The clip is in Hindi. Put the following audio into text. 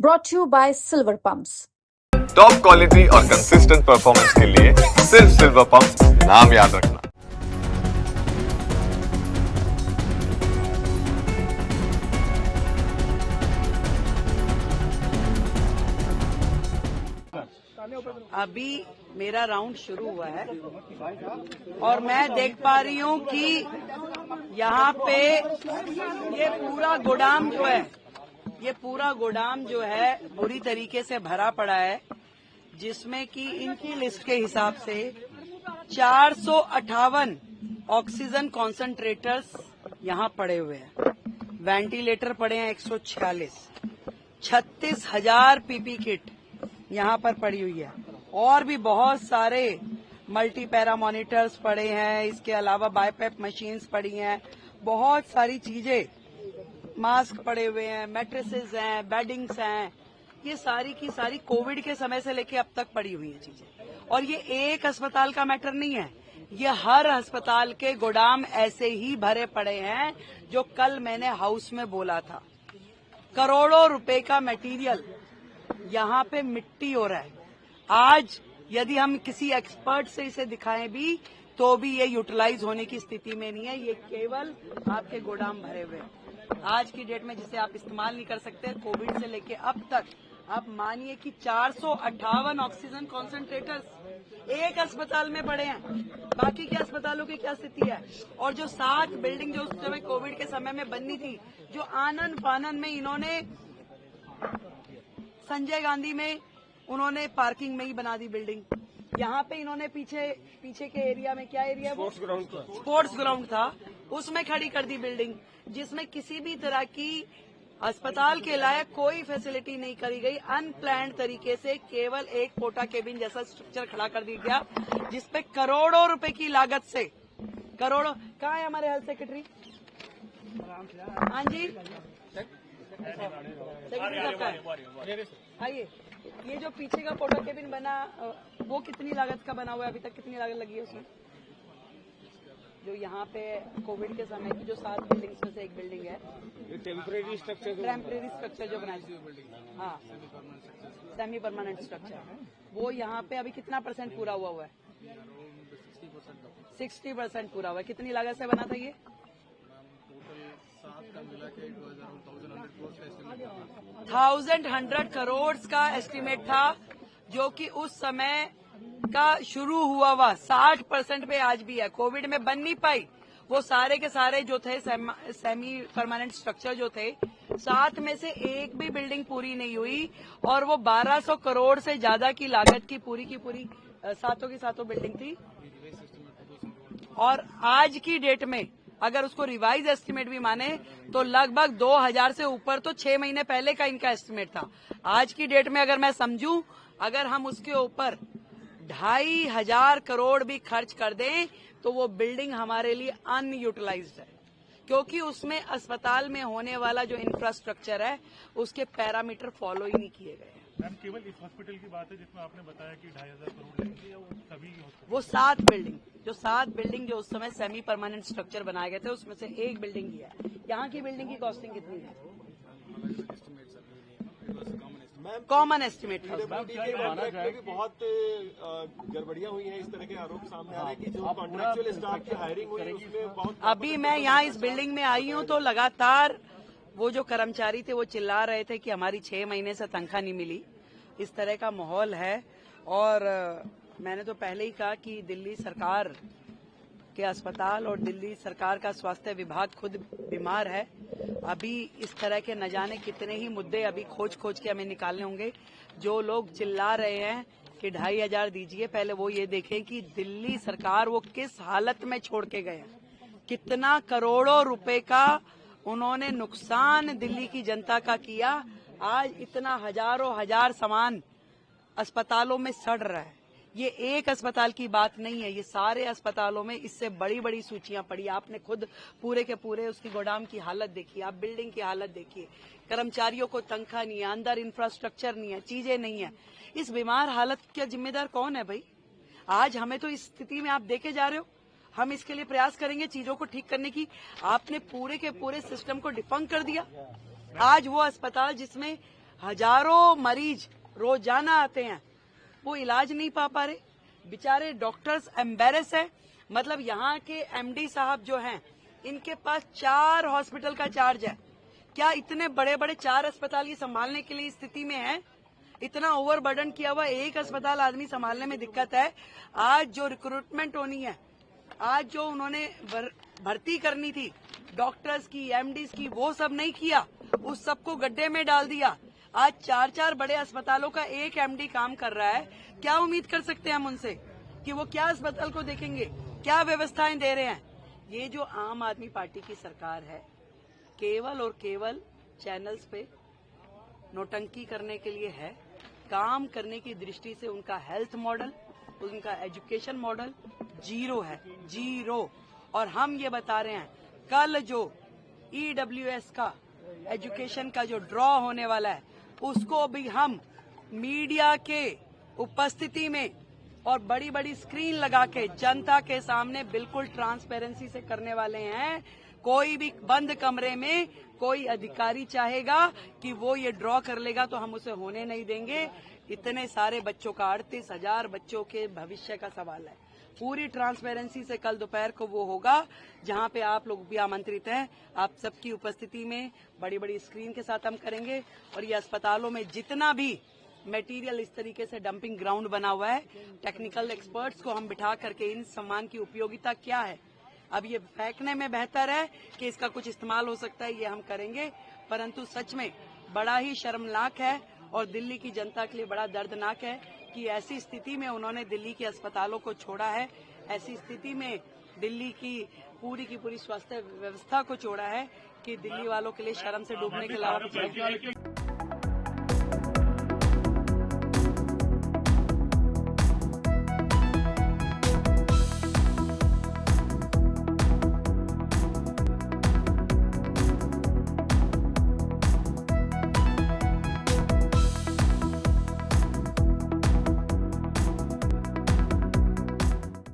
brought to you by Silver Pumps. Top quality और कंसिस्टेंट परफॉर्मेंस के लिए सिर्फ सिल्वर पंप्स नाम याद रखना। अभी मेरा राउंड शुरू हुआ है और मैं देख पा रही हूँ कि यहाँ पे ये पूरा गोदाम जो है बुरी तरीके से भरा पड़ा है, जिसमें कि इनकी लिस्ट के हिसाब से 458 ऑक्सीजन कॉन्सेंट्रेटर्स यहाँ पड़े हुए हैं, वेंटिलेटर पड़े हैं 146, 36,000 पीपी किट यहाँ पर पड़ी हुई है और भी बहुत सारे मल्टी पैरा मॉनिटर्स पड़े हैं। इसके अलावा बाईपेप मशीन्स पड़ी हैं, बहुत सारी चीजें, मास्क पड़े हुए हैं, मैट्रेसेस हैं, बेडिंग्स हैं, ये सारी की सारी कोविड के समय से लेके अब तक पड़ी हुई हैं चीजें। और ये एक अस्पताल का मैटर नहीं है, ये हर अस्पताल के गोदाम ऐसे ही भरे पड़े हैं। जो कल मैंने हाउस में बोला था, करोड़ों रुपए का मटेरियल यहाँ पे मिट्टी हो रहा है। आज यदि हम किसी एक्सपर्ट से इसे दिखाएं भी तो भी ये यूटिलाइज होने की स्थिति में नहीं है। ये केवल आपके गोदाम भरे हुए हैं आज की डेट में, जिसे आप इस्तेमाल नहीं कर सकते। कोविड से लेके अब तक आप मानिए कि 458 ऑक्सीजन कॉन्सेंट्रेटर्स एक अस्पताल में पड़े हैं। बाकी के अस्पतालों की क्या स्थिति है? और जो 7 बिल्डिंग जो उस समय कोविड के समय में बननी थी, जो आनन फानन में इन्होंने संजय गांधी में उन्होंने पार्किंग में ही बना दी बिल्डिंग। यहाँ पे इन्होंने पीछे के एरिया में, क्या एरिया वो स्पोर्ट्स ग्राउंड था, उसमें खड़ी कर दी बिल्डिंग, जिसमें किसी भी तरह की अस्पताल के लायक कोई फैसिलिटी नहीं करी गई। अनप्लान्ड तरीके से केवल एक पोटा केबिन जैसा स्ट्रक्चर खड़ा कर दिया गया, जिसपे करोड़ों रुपए की लागत से करोड़ों। कहाँ है हमारे हेल्थ सेक्रेटरी? हाँ जी, आइए। ये जो पीछे का पोटा केबिन बना, वो कितनी लागत का बना हुआ है? अभी तक कितनी लागत लगी है उसमें? जो यहाँ पे कोविड के समय की जो 7 बिल्डिंग्स में से एक बिल्डिंग है, टेम्परेरी स्ट्रक्चर जो बनाया, हाँ, सेमी परमानेंट स्ट्रक्चर, वो यहाँ पे अभी कितना % पूरा हुआ है? 60% पूरा हुआ है। कितनी लागत से बना था ये? 1,100 करोड़ का एस्टिमेट था, जो कि उस समय का शुरू हुआ 60% पे आज भी है। कोविड में बन नहीं पाई। वो सारे के सारे जो थे सेमी परमानेंट स्ट्रक्चर जो थे, 7 में से एक भी बिल्डिंग पूरी नहीं हुई और वो 1200 करोड़ से ज्यादा की लागत की पूरी 7 बिल्डिंग थी। और आज की डेट में अगर उसको रिवाइज एस्टिमेट भी माने तो लगभग 2000 से ऊपर तो 6 महीने पहले का इनका एस्टिमेट था। आज की डेट में अगर मैं समझूं, अगर हम उसके ऊपर 2,500 करोड़ भी खर्च कर दें तो वो बिल्डिंग हमारे लिए अनयूटिलाइज्ड है, क्योंकि उसमें अस्पताल में होने वाला जो इंफ्रास्ट्रक्चर है उसके पैरामीटर फॉलो ही नहीं किए गए हैं। मैम, केवल इस हॉस्पिटल की बात है जिसमें आपने बताया कि 2,500 करोड़ लगेंगे, या वो सभी? वो 7 बिल्डिंग जो उस समय सेमी परमानेंट स्ट्रक्चर बनाए गए थे, उसमें से एक बिल्डिंग ही है। यहाँ की बिल्डिंग की कॉस्टिंग कितनी है? कॉमन एस्टिमेट था। बहुत गड़बड़ियां हुई हैं, इस तरह के आरोप सामने आ रहे हैं कि जो कॉन्ट्रैक्चुअल स्टाफ की हायरिंग हुई है उसमें बहुत। अभी मैं यहाँ इस बिल्डिंग में आई हूँ तो लगातार वो जो कर्मचारी थे वो चिल्ला रहे थे कि हमारी 6 महीने से तनख्वाह नहीं मिली। इस तरह का माहौल है। और मैंने तो पहले ही कहा कि दिल्ली सरकार के अस्पताल और दिल्ली सरकार का स्वास्थ्य विभाग खुद बीमार है। अभी इस तरह के न जाने कितने ही मुद्दे अभी खोज के हमें निकालने होंगे। जो लोग चिल्ला रहे हैं कि 2,500 दीजिए, पहले वो ये देखें कि दिल्ली सरकार वो किस हालत में छोड़ के गए, कितना करोड़ों रुपए का उन्होंने नुकसान दिल्ली की जनता का किया। आज इतना हजार सामान अस्पतालों में सड़ रहा है। ये एक अस्पताल की बात नहीं है, ये सारे अस्पतालों में इससे बड़ी सूचियां पड़ी। आपने खुद पूरे के पूरे उसकी गोदाम की हालत देखी, आप बिल्डिंग की हालत देखिए। कर्मचारियों को तनख्वाह नहीं है, अंदर इंफ्रास्ट्रक्चर नहीं है, चीजें नहीं है। इस बीमार हालत का जिम्मेदार कौन है भाई? आज हमें तो इस स्थिति में आप देखे जा रहे हो। हम इसके लिए प्रयास करेंगे चीजों को ठीक करने की। आपने पूरे के पूरे सिस्टम को डिफंक कर दिया। आज वो अस्पताल जिसमें हजारों मरीज रोजाना आते हैं, वो इलाज नहीं पा रहे। बेचारे डॉक्टर्स एम्बेरस है। मतलब यहाँ के एमडी साहब जो हैं, इनके पास 4 हॉस्पिटल का चार्ज है। क्या इतने बड़े बड़े 4 अस्पताल ये संभालने के लिए स्थिति में है? इतना ओवरबर्डन किया हुआ एक अस्पताल आदमी संभालने में दिक्कत है। आज जो रिक्रूटमेंट होनी है, आज जो उन्होंने भर्ती करनी थी डॉक्टर्स की, एमडीज की, वो सब नहीं किया, उस सबको गड्ढे में डाल दिया। आज 4 बड़े अस्पतालों का एक एमडी काम कर रहा है। क्या उम्मीद कर सकते हैं हम उनसे कि वो क्या अस्पताल को देखेंगे, क्या व्यवस्थाएं दे रहे हैं? ये जो आम आदमी पार्टी की सरकार है, केवल और केवल चैनल्स पे नौटंकी करने के लिए है। काम करने की दृष्टि से उनका हेल्थ मॉडल, उनका एजुकेशन मॉडल जीरो है, जीरो। और हम ये बता रहे हैं, कल जो EWS का एजुकेशन का जो ड्रॉ होने वाला है, उसको भी हम मीडिया के उपस्थिति में और बड़ी बड़ी स्क्रीन लगा के जनता के सामने बिल्कुल ट्रांसपेरेंसी से करने वाले हैं। कोई भी बंद कमरे में कोई अधिकारी चाहेगा कि वो ये ड्रॉ कर लेगा तो हम उसे होने नहीं देंगे। इतने सारे बच्चों का 38,000 बच्चों के भविष्य का सवाल है। पूरी ट्रांसपेरेंसी से कल दोपहर को वो होगा, जहां पे आप लोग भी आमंत्रित हैं। आप सबकी उपस्थिति में बड़ी बड़ी स्क्रीन के साथ हम करेंगे। और ये अस्पतालों में जितना भी मटेरियल इस तरीके से डंपिंग ग्राउंड बना हुआ है, टेक्निकल एक्सपर्ट्स को हम बिठा करके इन सामान की उपयोगिता क्या है, अब ये फेंकने में बेहतर है कि इसका कुछ इस्तेमाल हो सकता है, ये हम करेंगे। परंतु सच में बड़ा ही शर्मनाक है और दिल्ली की जनता के लिए बड़ा दर्दनाक है कि ऐसी स्थिति में उन्होंने दिल्ली के अस्पतालों को छोड़ा है। ऐसी स्थिति में दिल्ली की पूरी स्वास्थ्य व्यवस्था को छोड़ा है कि दिल्ली वालों के लिए शर्म से डूबने के अलावा